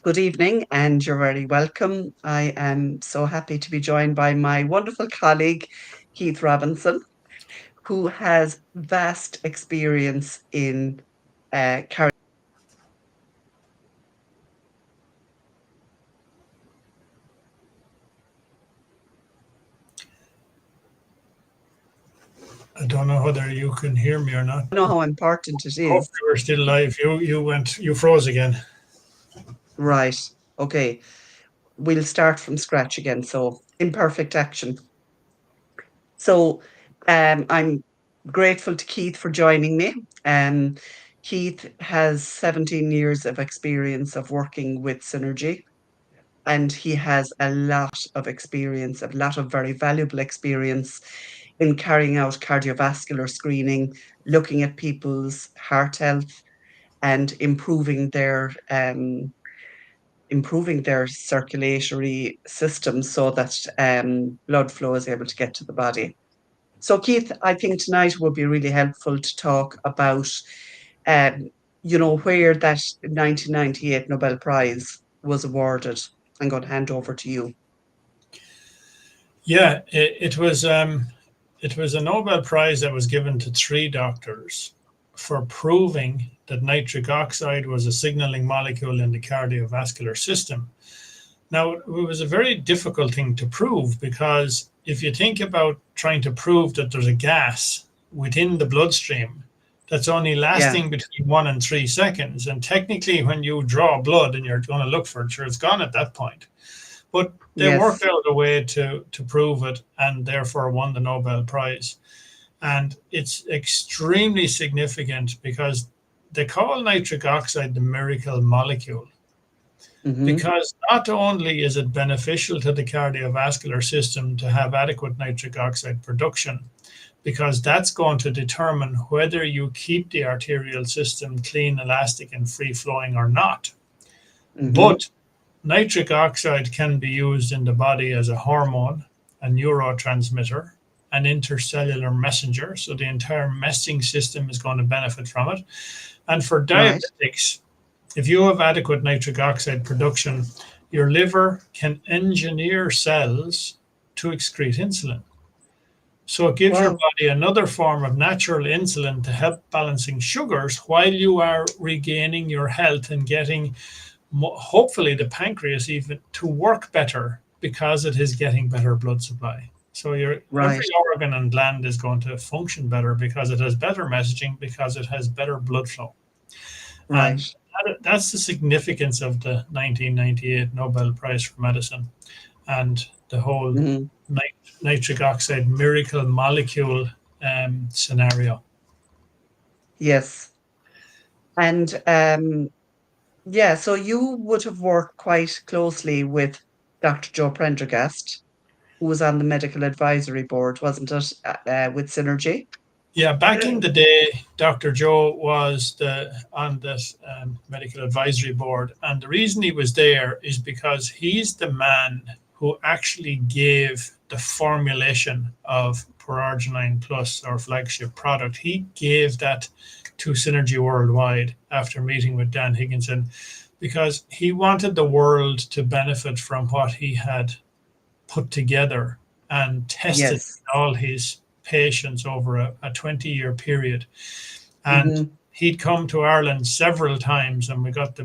Good evening, and you're very welcome. I am so happy to be joined by my wonderful colleague, Keith Robinson, who has vast experience in carrying. I don't know whether you can hear me or not. I know how important it is. Hopefully we're still live. You froze again. Right. Okay. We'll start from scratch again. So, imperfect action. So, I'm grateful to Keith for joining me. Um, Keith has 17 years of experience of working with Synergy, and he has a lot of experience, a lot of very valuable experience in carrying out cardiovascular screening, looking at people's heart health, and improving their circulatory system so that blood flow is able to get to the body. So, Keith, I think tonight would be really helpful to talk about, um, where that 1998 Nobel Prize was awarded. I'm going to hand over to you. Yeah, it was a Nobel Prize that was given to three doctors for proving that nitric oxide was a signaling molecule in the cardiovascular system. Now, it was a very difficult thing to prove because if you think about trying to prove that there's a gas within the bloodstream that's only Yeah. lasting between 1 and 3 seconds, and technically, when you draw blood and you're going to look for it, sure, it's gone at that point. But they Yes. worked out a way to prove it and therefore won the Nobel Prize. And it's extremely significant because they call nitric oxide the miracle molecule Hmm. because not only is it beneficial to the cardiovascular system to have adequate nitric oxide production, because that's going to determine whether you keep the arterial system clean, elastic, and free flowing or not. Hmm. But nitric oxide can be used in the body as a hormone, a neurotransmitter, an intercellular messenger. So the entire messaging system is going to benefit from it. And for Right. diabetics, if you have adequate nitric oxide production, your liver can engineer cells to excrete insulin. So it gives your Wow. body another form of natural insulin to help balancing sugars while you are regaining your health and getting hopefully the pancreas even to work better because it is getting better blood supply. So your every Right. organ and gland is going to function better because it has better messaging because it has better blood flow. Right. And that's the significance of the 1998 Nobel Prize for Medicine and the whole Hmm. nitric oxide miracle molecule scenario. Yes. And yeah, so you would have worked quite closely with Dr. Joe Prendergast, who was on the medical advisory board, wasn't it, with Synergy? Yeah, back in the day, Dr. Joe was on this medical advisory board, and the reason he was there is because he's the man who actually gave the formulation of Peragonine Plus, our flagship product. He gave that to Synergy Worldwide after meeting with Dan Higginson, because he wanted the world to benefit from what he had put together and tested Yes. all his patients over a 20-year period. And Hmm. he'd come to Ireland several times, and we got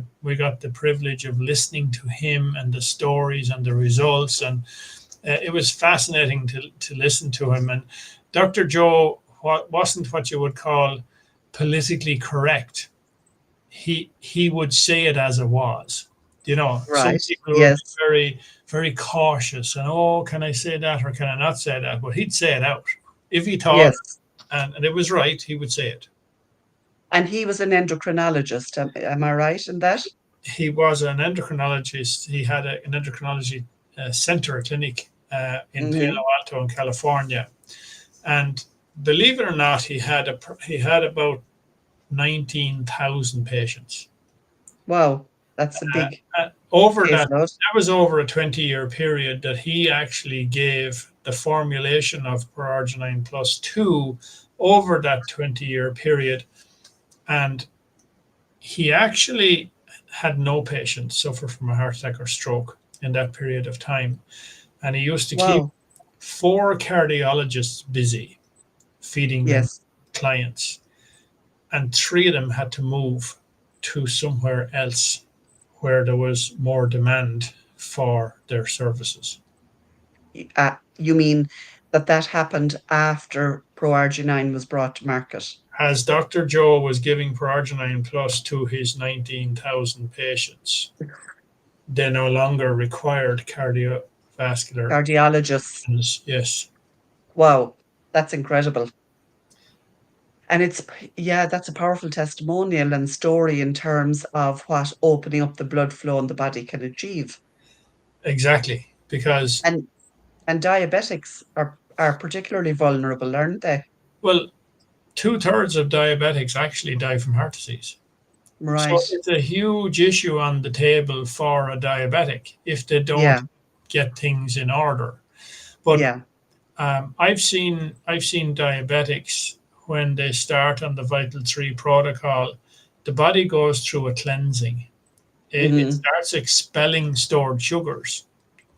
the privilege of listening to him and the stories and the results, and it was fascinating to listen to him. And Dr. Joe wasn't what you would call politically correct. He would say it as it was. Some Right. people would be Yes. very cautious and, oh, can I say that or can I not say that? But he'd say it out if he thought it, Yes. and it was right. He would say it. And he was an endocrinologist. Am I right in that? He was an endocrinologist. He had an endocrinology center clinic in Hmm. Palo Alto in California, and believe it or not, he had about 19,000 patients. Wow. That's a big Over that, caseload. that was over a 20-year period that he actually gave the formulation of Peragonine plus 2 over that 20-year period. And he actually had no patient suffer from a heart attack or stroke in that period of time. And he used to keep Wow. 4 cardiologists busy feeding them Yes. clients, and 3 of them had to move to somewhere else where there was more demand for their services. You mean that happened after ProArginine was brought to market? As Dr. Joe was giving Proarginine Plus to his 19,000 patients, they no longer required cardiovascular Cardiologists. interventions. Yes, Wow. That's incredible. And yeah, that's a powerful testimonial and story in terms of what opening up the blood flow in the body can achieve. exactly. Because, And and diabetics are particularly vulnerable, aren't they? well, 2/3 of diabetics actually die from heart disease. So Right. it's a huge issue on the table for a diabetic if they don't Yeah. get things in order. But Yeah. I've seen diabetics when they start on the Vital 3 protocol, the body goes through a cleansing. It Hmm. starts expelling stored sugars,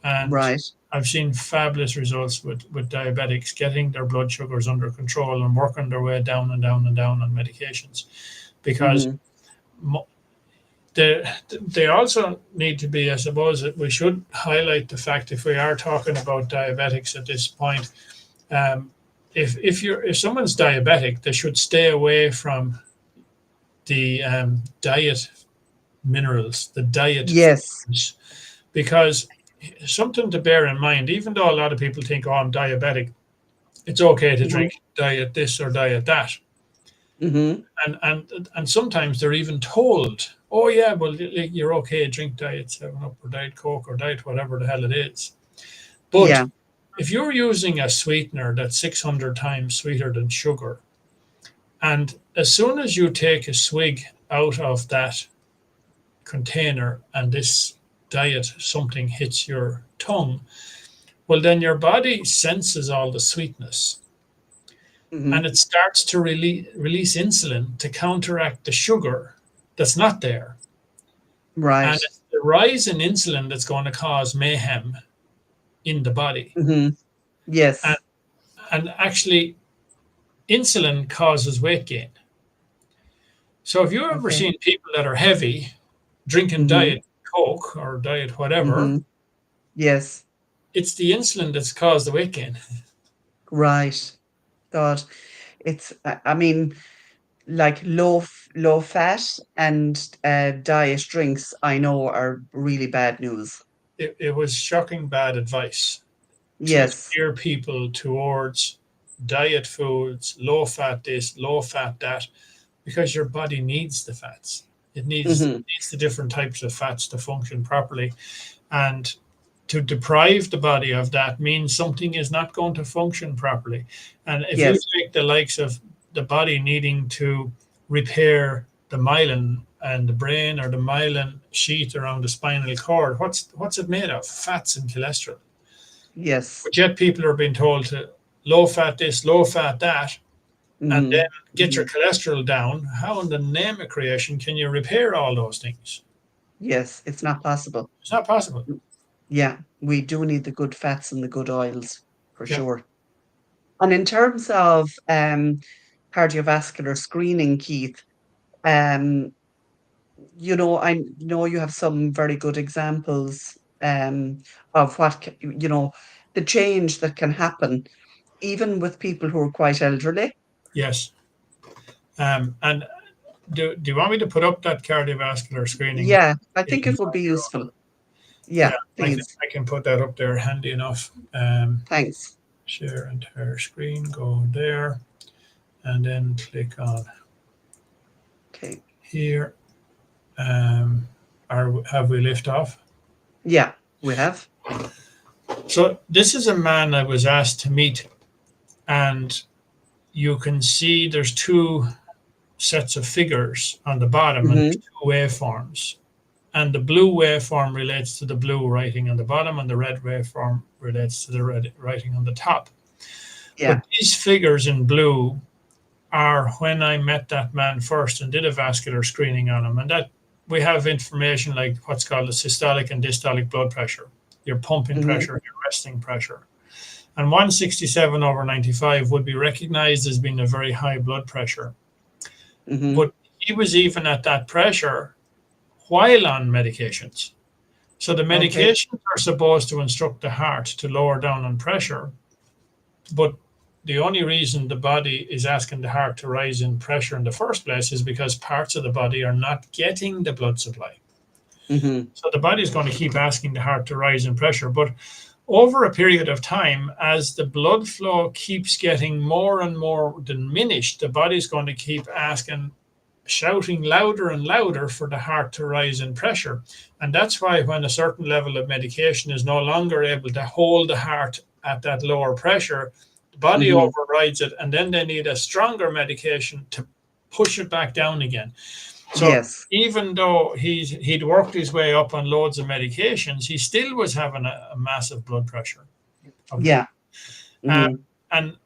and Right. I've seen fabulous results with diabetics getting their blood sugars under control and working their way down and down and down on medications because Hmm. they, they also need to be, I suppose, that we should highlight the fact if we are talking about diabetics at this point, um, if someone's diabetic, they should stay away from the diet minerals, the diet Yes. foods, because something to bear in mind. Even though a lot of people think, "Oh, I'm diabetic," it's okay to Hmm. drink diet this or diet that, Hmm. and sometimes they're even told, "Oh yeah, well you're okay, drink diet 7 Up or diet Coke or diet whatever the hell it is." But Yeah. if you're using a sweetener that's 600 times sweeter than sugar, and as soon as you take a swig out of that container and this diet something hits your tongue, well, then your body senses all the sweetness and Hmm. it starts to release insulin to counteract the sugar that's not there. Right. And it's the rise in insulin that's going to cause mayhem in the body. Hmm. And, Yes. and actually, insulin causes weight gain. So if you've ever Okay. seen people that are heavy drinking Hmm. diet Coke or diet whatever, Hmm. Yes. it's the insulin that's caused the weight gain. Right. God, I mean, like low fat and diet drinks, I know are really bad news. It was shocking bad advice to Yes. steer people towards diet foods, low fat this, low fat that, because your body needs the fats. Hmm. It needs the different types of fats to function properly. And to deprive the body of that means something is not going to function properly. And if you Yes. take the likes of the body needing to repair the myelin and the brain or the myelin sheath around the spinal cord, what's it made of? Fats and cholesterol. Yes. But yet people are being told to low fat this, low fat that, and then Hmm. get your Hmm. cholesterol down. How in the name of creation can you repair all those things? Yes, it's not possible. It's not possible. Yeah, we do need the good fats and the good oils for Yeah. sure. And in terms of cardiovascular screening, Keith, um, I know you have some very good examples of the change that can happen, even with people who are quite elderly. Yes. And do you want me to put up that cardiovascular screening Yeah, I think in it would be your useful. Yeah, Yeah, please. I can put that up there handy enough. Thanks. Share entire screen, go there, and then click on Okay. here. Have we lift off? Yeah, we have. So this is a man I was asked to meet, and you can see there's two sets of figures on the bottom, and there's Hmm. two waveforms. And the blue waveform relates to the blue writing on the bottom, and the red waveform relates to the red writing on the top. But Yeah. these figures in blue are when I met that man first and did a vascular screening on him. And that we have information like what's called the systolic and diastolic blood pressure, your pumping Hmm. pressure, your resting pressure. And 167 over 95 would be recognized as being a very high blood pressure. Hmm. But he was even at that pressure while on medications. So the Okay. medications are supposed to instruct the heart to lower down on pressure, but the only reason the body is asking the heart to rise in pressure in the first place is because parts of the body are not getting the blood supply. Hmm. So the body is going to keep asking the heart to rise in pressure. But over a period of time, as the blood flow keeps getting more and more diminished, the body is going to keep asking, shouting louder and louder for the heart to rise in pressure. And that's why, when a certain level of medication is no longer able to hold the heart at that lower pressure, the body Hmm. overrides it, and then they need a stronger medication to push it back down again. So Yes. even though he'd worked his way up on loads of medications, he still was having a massive blood pressure. Okay. Yeah. Uh, Hmm. and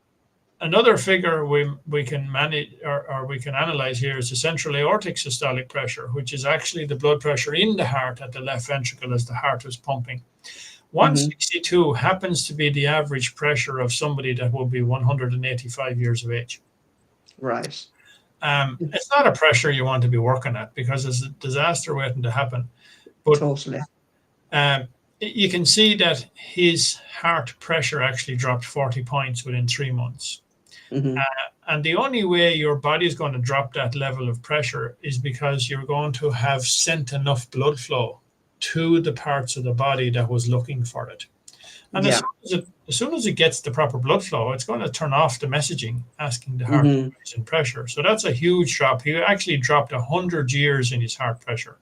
another figure we can manage, or we can analyze here, is the central aortic systolic pressure, which is actually the blood pressure in the heart at the left ventricle as the heart is pumping. Hmm. 162 happens to be the average pressure of somebody that will be 185 years of age. Right. It's not a pressure you want to be working at because there's a disaster waiting to happen. But Totally. um, you can see that his heart pressure actually dropped 40 points within 3 months. Hmm. And the only way your body is going to drop that level of pressure is because you're going to have sent enough blood flow to the parts of the body that was looking for it. And Yeah. as soon as it gets the proper blood flow, it's going to turn off the messaging asking the heart to Hmm. rise in pressure. So that's a huge drop. He actually dropped 100 years in his heart pressure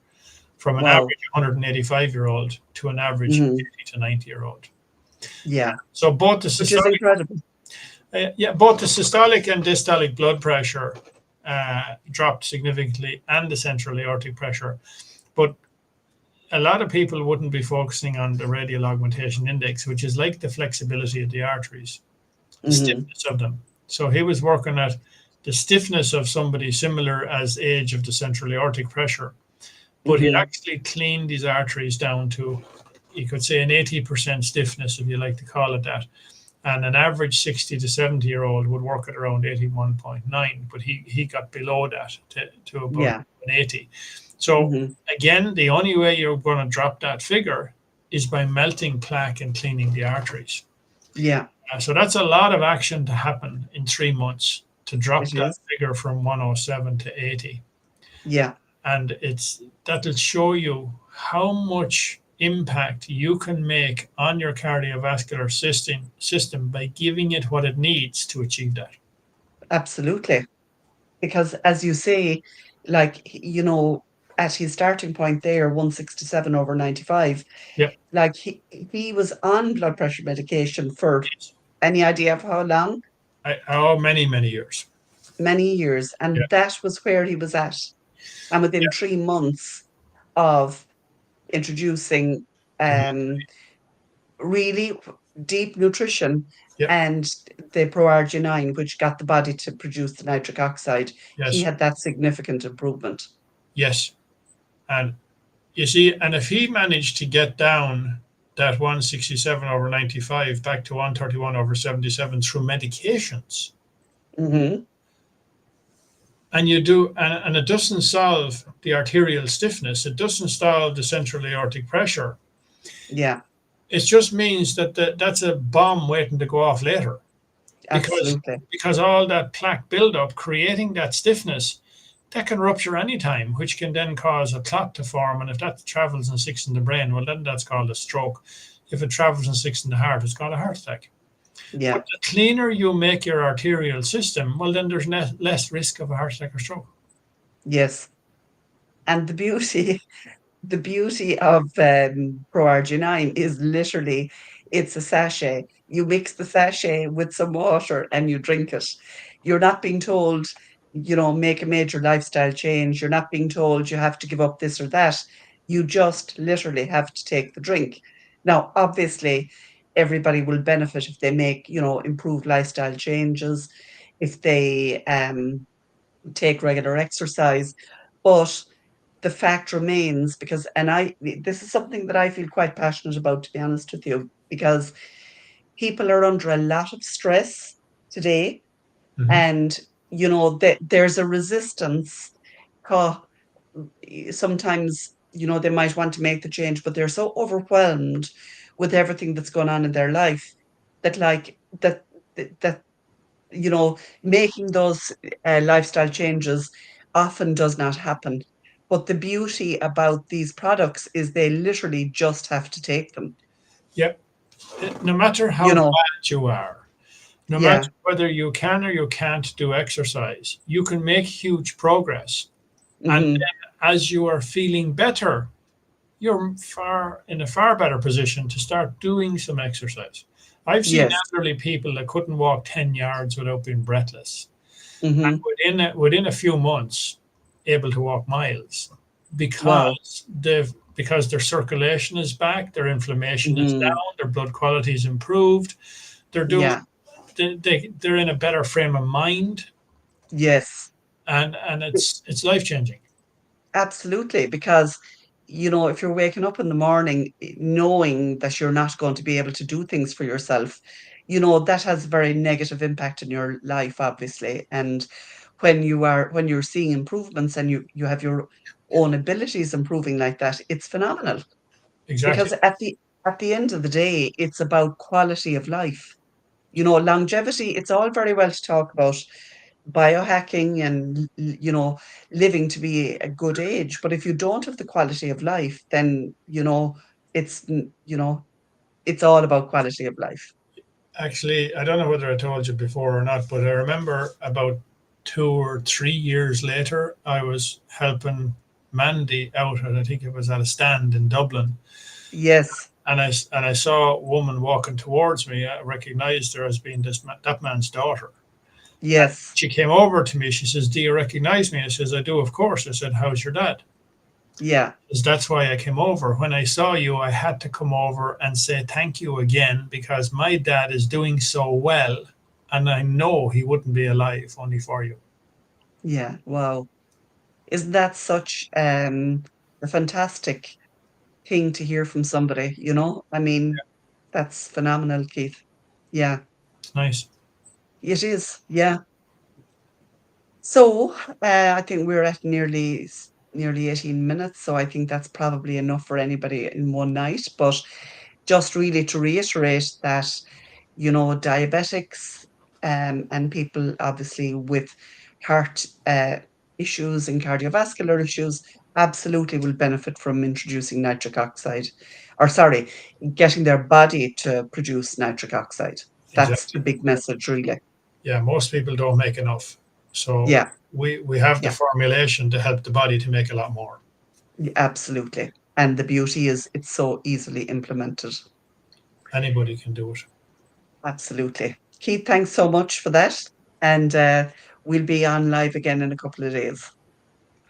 from an Wow. average 185-year-old to an average Hmm. 80 to 90-year-old. Yeah. So both the Which is systolic, incredible. both the systolic and diastolic blood pressure dropped significantly, and the central aortic pressure. But a lot of people wouldn't be focusing on the radial augmentation index, which is like the flexibility of the arteries, the Hmm. stiffness of them. So he was working at the stiffness of somebody similar as age of the central aortic pressure, but he Hmm. actually cleaned these arteries down to, you could say, an 80% stiffness, if you like to call it that. And an average 60 to 70-year-old would work at around 81.9, but he got below that to about Yeah. an 80. So Hmm. again, the only way you're going to drop that figure is by melting plaque and cleaning the arteries. Yeah. So that's a lot of action to happen in 3 months to drop It that is. figure from 107 to 80. Yeah. And that'll show you how much impact you can make on your cardiovascular system by giving it what it needs to achieve that. Absolutely. Because as you say, like, at his starting point there, 167 over 95, Yep. like he was on blood pressure medication for any idea of how long? Oh, many years. Many years. Yeah. And that was where he was at. And within Yeah. 3 months of introducing Mhm. um, really deep nutrition Yep. and the ProRG9, which got the body to produce the nitric oxide, he Yes. had that significant improvement. Yes. And you see, and if he managed to get down that 167 over 95 back to 131 over 77 through medications, Hmm. and it doesn't solve the arterial stiffness, it doesn't solve the central aortic pressure. Yeah, It just means that that's a bomb waiting to go off later, because absolutely. all that plaque buildup creating that stiffness, that can rupture anytime, which can then cause a clot to form. And if that travels and sticks in the brain, well, then that's called a stroke. If it travels and sticks in the heart, it's called a heart attack. Yeah, But the cleaner you make your arterial system, well, then there's less risk of a heart attack or stroke. yes. And the beauty of ProRG9 is literally it's a sachet. You mix the sachet with some water and you drink it. You're not being told, make a major lifestyle change. You're not being told you have to give up this or that. You just literally have to take the drink. Now, obviously, everybody will benefit if they make, improved lifestyle changes, if they take regular exercise. But the fact remains, because, and this is something that I feel quite passionate about, to be honest with you, because people are under a lot of stress today. Hmm. And, there's a resistance. co- Sometimes, they might want to make the change, but they're so overwhelmed with everything that's going on in their life that, like, that making those lifestyle changes often does not happen. But the beauty about these products is they literally just have to take them. Yep. No matter how You know, bad you are, no yeah. matter whether you can or you can't do exercise, you can make huge progress. And Hmm. then as you are feeling better, you're far in a far better position to start doing some exercise. I've seen Yes. elderly people that couldn't walk 10 yards without being breathless. And Hmm. within a few months, able to walk miles Wow. because their circulation is back, their inflammation is Hmm. down, their blood quality is improved. They're doing Yeah. they're in a better frame of mind, Yes. and it's life changing. Absolutely, because if you're waking up in the morning knowing that you're not going to be able to do things for yourself, that has a very negative impact in your life, obviously. And when you're seeing improvements and you have your own abilities improving like that, it's phenomenal. Exactly. Because at the end of the day, it's about quality of life. Longevity, it's all very well to talk about biohacking and, living to be a good age. But if you don't have the quality of life, then, it's, it's all about quality of life. Actually, I don't know whether I told you before or not, but I remember about 2 or 3 years later, I was helping Mandy out, and I think it was at a stand in Dublin, Yes, and I saw a woman walking towards me. I recognized her as being that man's daughter. yes, She came over to me. She says, "Do you recognize me?" I says, "I do, of course." I said, "How's your dad?" yeah, Says, "That's why I came over. When I saw you, I had to come over and say thank you again because my dad is doing so well, and I know he wouldn't be alive only for you." yeah. Wow. Isn't that such a fantastic thing to hear from somebody, I mean, that's phenomenal, Keith. Yeah, It's nice. it is. Yeah. So, I think we're at nearly 18 minutes, so I think that's probably enough for anybody in one night. But just really to reiterate that, diabetics, and people obviously with heart issues and cardiovascular issues absolutely will benefit from introducing nitric oxide, or sorry, getting their body to produce nitric oxide. That's the Exactly. big message, really. Yeah, most people don't make enough. So Yeah, we have the yeah. formulation to help the body to make a lot more. Absolutely. And the beauty is it's so easily implemented. Anybody can do it. Absolutely. Keith, thanks so much for that. And we'll be on live again in a couple of days.